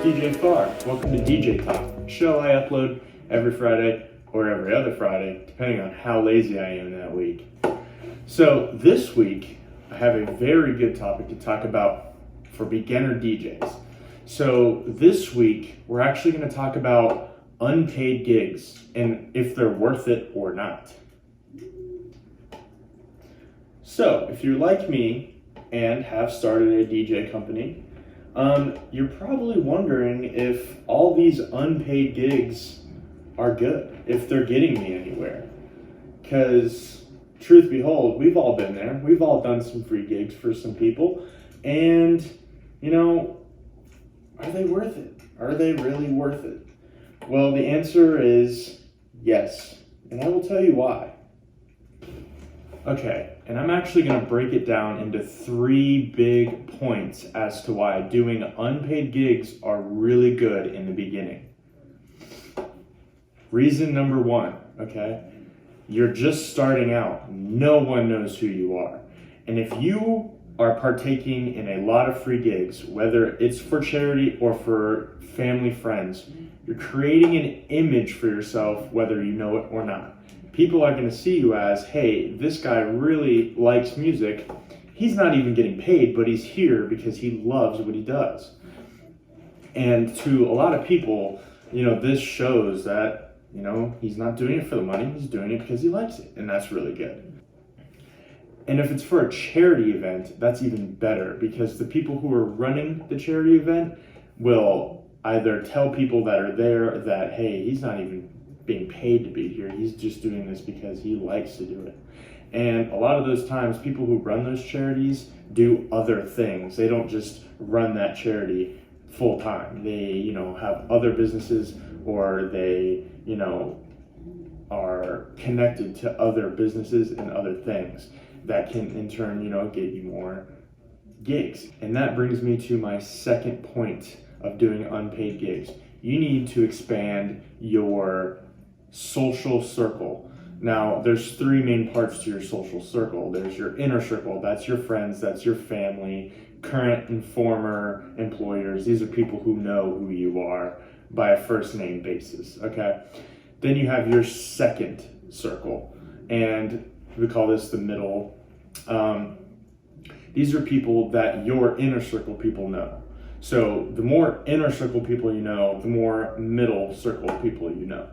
DJ FARR. Welcome to DJ Talk, a show I upload every Friday or every other Friday, depending on how lazy I am that week. So this week, I have a very good topic to talk about for beginner DJs. So this week, we're actually going to talk about unpaid gigs and if they're worth it or not. So if you're like me and have started a DJ company, you're probably wondering if all these unpaid gigs are good, if they're getting me anywhere. Because, truth behold, we've all been there. We've all done some free gigs for some people. And, are they worth it? Are they really worth it? Well, the answer is yes. And I will tell you why. Okay, and I'm actually going to break it down into 3 big points as to why doing unpaid gigs are really good in the beginning. Reason number 1, okay? You're just starting out. No one knows who you are. And if you are partaking in a lot of free gigs, whether it's for charity or for family friends, you're creating an image for yourself whether you know it or not. People are going to see you as, hey, this guy really likes music. He's not even getting paid, but he's here because he loves what he does. And to a lot of people, this shows that, he's not doing it for the money. He's doing it because he likes it. And that's really good. And if it's for a charity event, that's even better because the people who are running the charity event will either tell people that are there that, hey, he's not even being paid to be here. He's just doing this because he likes to do it. And a lot of those times, people who run those charities do other things. They don't just run that charity full time. They, have other businesses or they, are connected to other businesses and other things that can in turn, get you more gigs. And that brings me to my second point of doing unpaid gigs. You need to expand your social circle. Now, there's 3 main parts to your social circle. There's your inner circle, that's your friends, that's your family, current and former employers. These are people who know who you are by a first name basis, okay? Then you have your second circle, and we call this the middle. These are people that your inner circle people know. So the more inner circle people you know, the more middle circle people you know.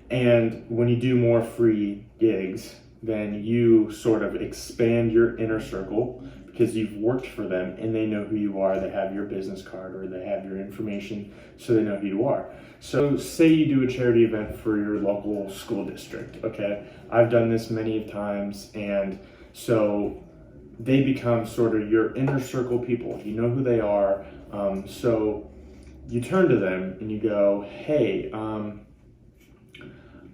And when you do more free gigs, then you sort of expand your inner circle because you've worked for them and they know who you are. They have your business card or they have your information, so they know who you are. So say you do a charity event for your local school district, okay? I've done this many times, and so they become sort of your inner circle people. You know who they are. So you turn to them and you go, hey,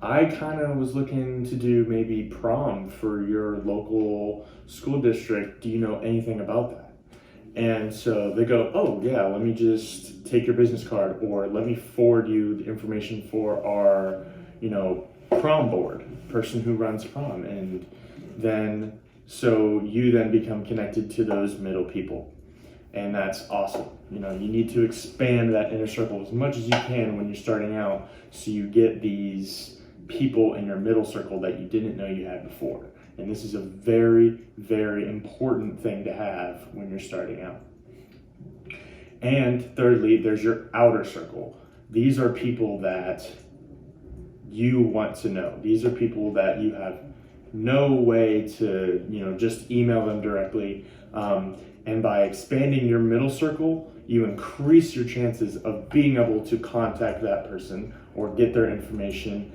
I kind of was looking to do maybe prom for your local school district. Do you know anything about that? And so they go, oh yeah, let me just take your business card, or let me forward you the information for our, prom board, person who runs prom. And then, so you then become connected to those middle people. And that's awesome. You need to expand that inner circle as much as you can when you're starting out, so you get these people in your middle circle that you didn't know you had before. And this is a very, very important thing to have when you're starting out. And thirdly, there's your outer circle. These are people that you want to know. These are people that you have no way to, just email them directly. And by expanding your middle circle, you increase your chances of being able to contact that person or get their information.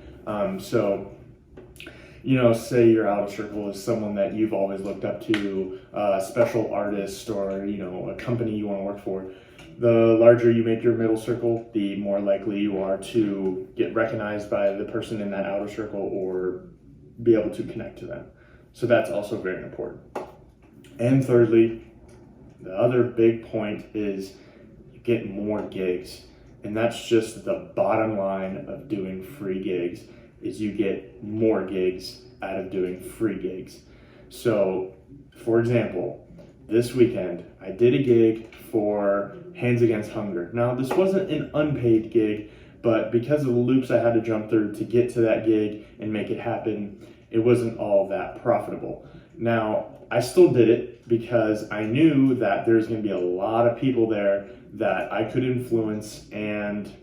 Say your outer circle is someone that you've always looked up to, a special artist or, a company you want to work for. The larger you make your middle circle, the more likely you are to get recognized by the person in that outer circle or be able to connect to them. So that's also very important. And thirdly, the other big point is you get more gigs. And that's just the bottom line of doing free gigs, is you get more gigs out of doing free gigs. So, for example, this weekend, I did a gig for Hands Against Hunger. Now, this wasn't an unpaid gig, but because of the loops I had to jump through to get to that gig and make it happen, it wasn't all that profitable. Now, I still did it because I knew that there's going to be a lot of people there that I could influence and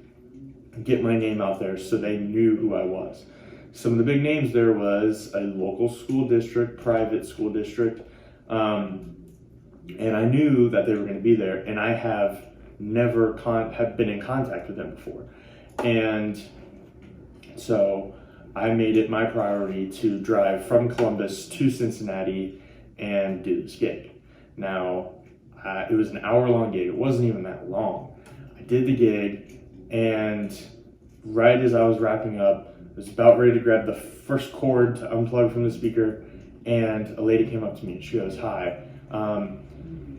get my name out there so they knew who I was. Some of the big names there was a local school district, private school district, and I knew that they were going to be there, and I have never have been in contact with them before. And so I made it my priority to drive from Columbus to Cincinnati and do this gig. Now, it was an hour-long gig. It wasn't even that long. I did the gig, and right as I was wrapping up, I was about ready to grab the first cord to unplug from the speaker, and a lady came up to me and she goes, "Hi,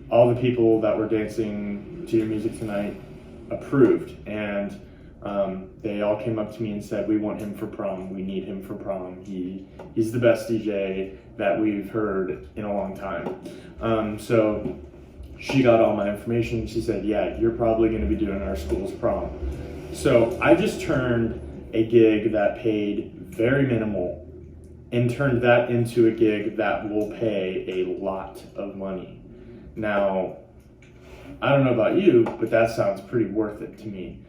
all the people that were dancing to your music tonight approved, and they all came up to me and said, we want him for prom, we need him for prom. He's the best DJ that we've heard in a long time." So she got all my information. She said, "Yeah, you're probably going to be doing our school's prom." So I just turned a gig that paid very minimal and turned that into a gig that will pay a lot of money. Now, I don't know about you, but that sounds pretty worth it to me.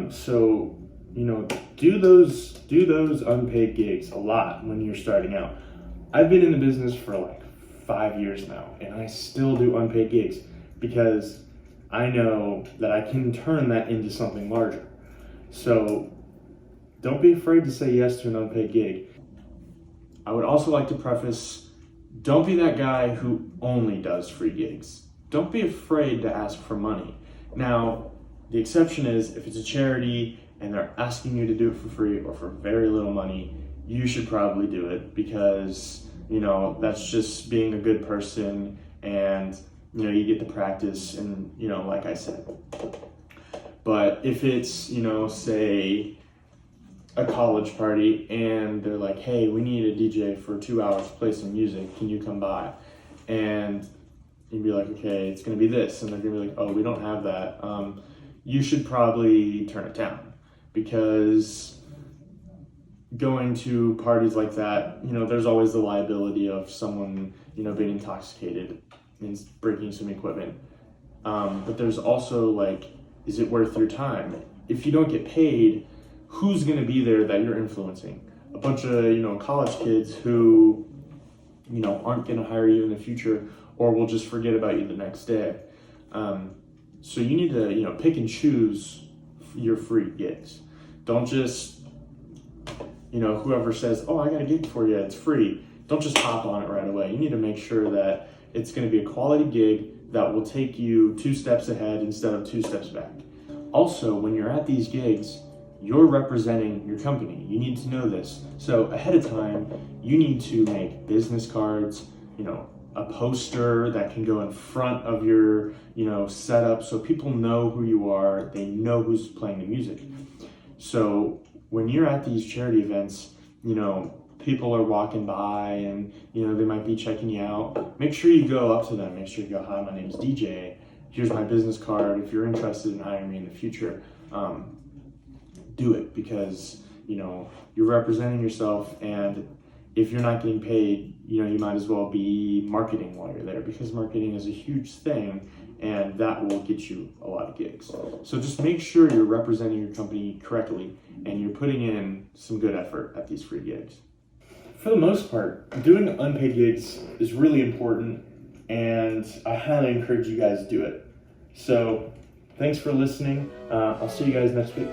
So, do those unpaid gigs a lot when you're starting out. I've been in the business for like 5 years now, and I still do unpaid gigs because I know that I can turn that into something larger. So don't be afraid to say yes to an unpaid gig. I would also like to preface, don't be that guy who only does free gigs. Don't be afraid to ask for money. Now, the exception is if it's a charity and they're asking you to do it for free or for very little money, you should probably do it because, that's just being a good person and, you get to practice and, like I said. But if it's, say a college party and they're like, "Hey, we need a DJ for 2 hours to play some music. Can you come by?" And you'd be like, "Okay, it's going to be this." And they're going to be like, "Oh, we don't have that." You should probably turn it down because going to parties like that, there's always the liability of someone, being intoxicated and breaking some equipment. But there's also like, is it worth your time? If you don't get paid, who's going to be there that you're influencing? A bunch of, college kids who, aren't going to hire you in the future or will just forget about you the next day. So you need to, pick and choose your free gigs. Don't just, whoever says, "Oh, I got a gig for you, it's free." Don't just hop on it right away. You need to make sure that it's going to be a quality gig that will take you 2 steps ahead instead of 2 steps back. Also, when you're at these gigs, you're representing your company. You need to know this. So ahead of time, you need to make business cards, a poster that can go in front of your, setup so people know who you are, they know who's playing the music. So when you're at these charity events, people are walking by and, they might be checking you out. Make sure you go up to them. Make sure you go, "Hi, my name's DJ. Here's my business card. If you're interested in hiring me in the future, do it because, you're representing yourself, and if you're not getting paid, you might as well be marketing while you're there because marketing is a huge thing and that will get you a lot of gigs. So just make sure you're representing your company correctly and you're putting in some good effort at these free gigs. For the most part, doing unpaid gigs is really important and I highly encourage you guys to do it. So thanks for listening. I'll see you guys next week.